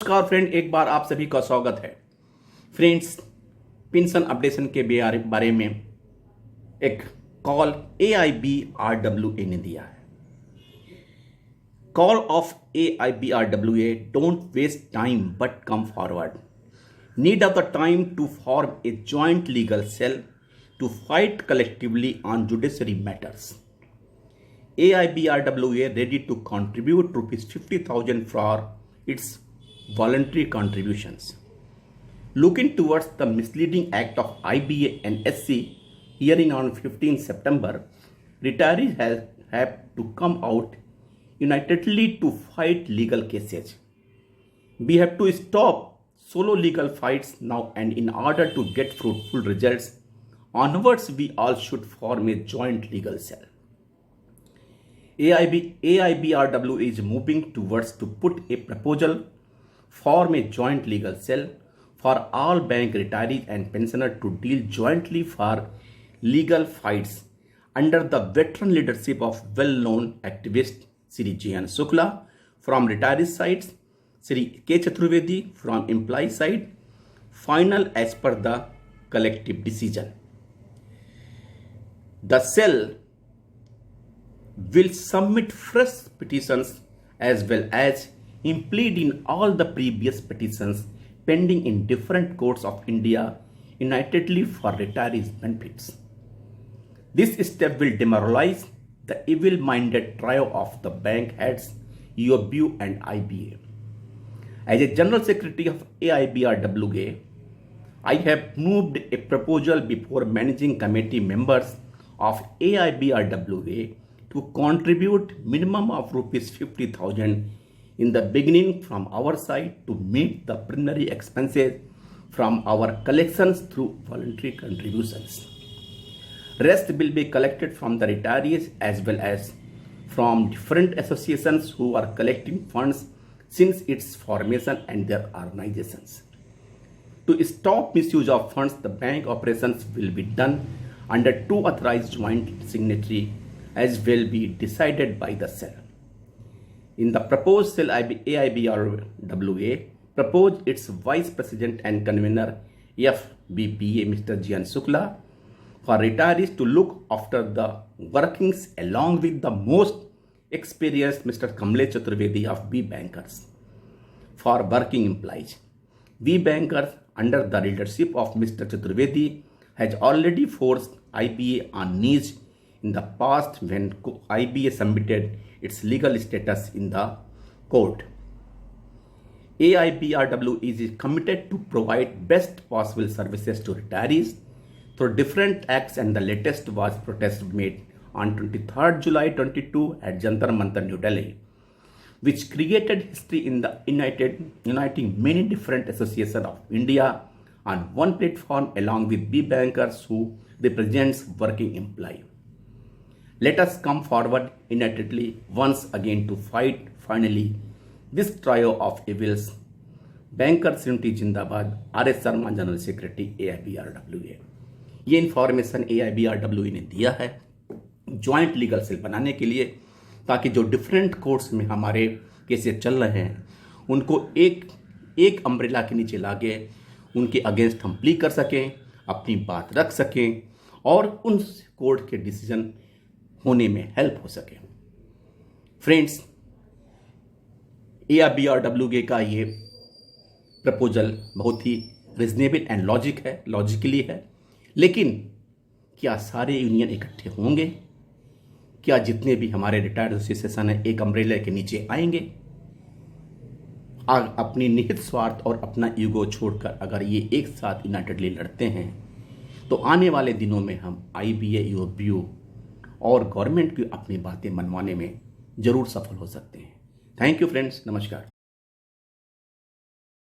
नमस्कार फ्रेंड, एक बार आप सभी का स्वागत है। फ्रेंड्स, पेंशन अपडेशन के बारे में एक कॉल AIBRWA ने दिया है। Call of AIBRWA, don't waste time but come forward. Need of the time to form a joint legal cell to fight collectively on judiciary matters. AIBRWA ready to contribute ₹50,000 for its voluntary contributions. Looking towards the misleading act of IBA and SC hearing on 15 September, retirees have to come out unitedly to fight legal cases. We have to stop solo legal fights now, and in order to get fruitful results onwards, we all should form a joint legal cell. AIBRW is moving towards to put a proposal, form a joint legal cell for all bank retirees and pensioners to deal jointly for legal fights under the veteran leadership of well-known activist Sri J.N. Shukla from retirees side, Sri K. Chaturvedi from employee side, final as per the collective decision. The cell will submit fresh petitions as well as implead in all the previous petitions pending in different courts of India unitedly for retirees' benefits. This step will demoralize the evil-minded trio of the bank heads, UOBU and IBA. As a General Secretary of AIBRWA, I have moved a proposal before Managing Committee members of AIBRWA to contribute minimum of ₹50,000 in the beginning from our side to meet the preliminary expenses from our collections through voluntary contributions. Rest will be collected from the retirees as well as from different associations who are collecting funds since its formation and their organizations. To stop misuse of funds, the bank operations will be done under two authorized joint signatory as will be decided by the cell. In the proposed cell, AIBRWA proposed its Vice President and Convener FBPA Mr. J.N. Shukla for retirees to look after the workings along with the most experienced Mr. Kamlesh Chaturvedi of B Bankers for working employees. B Bankers under the leadership of Mr. Chaturvedi has already forced IBA on knees in the past when IBA submitted its legal status in the court. AIBRW is committed to provide best possible services to retirees through different acts, and the latest was protest made on 23rd July 22 at Jantar Mantar, New Delhi, which created history in the uniting many different associations of India on one platform along with B Bankers who represents working employees. Let us come forward unitedly once again to fight finally this trio of evils. Bankers Unity जिंदाबाद। RS Sharma, general secretary AIBRWA। ये information AIBRWA ने दिया है joint legal cell बनाने के लिए, ताकि जो डिफरेंट कोर्ट्स में हमारे केसेस चल रहे हैं उनको एक अम्ब्रेला के नीचे लाके उनके अगेंस्ट हम प्ली कर सकें, अपनी बात रख सकें और उन कोर्ट के डिसीजन होने में हेल्प हो सके। फ्रेंड्स, AIBRWA का ये प्रपोजल बहुत ही रिजनेबल एंड लॉजिकली है, लेकिन क्या सारे यूनियन इकट्ठे होंगे? क्या जितने भी हमारे रिटायर्ड एसोसिएशन है एक अम्ब्रेला के नीचे आएंगे? अपनी निहित स्वार्थ और अपना ईगो छोड़कर अगर ये एक साथ यूनाइटेडली लड़ते हैं तो आने वाले दिनों में हम IBA, UOBU और गवर्नमेंट की अपनी बातें मनवाने में जरूर सफल हो सकते हैं। थैंक यू फ्रेंड्स, नमस्कार।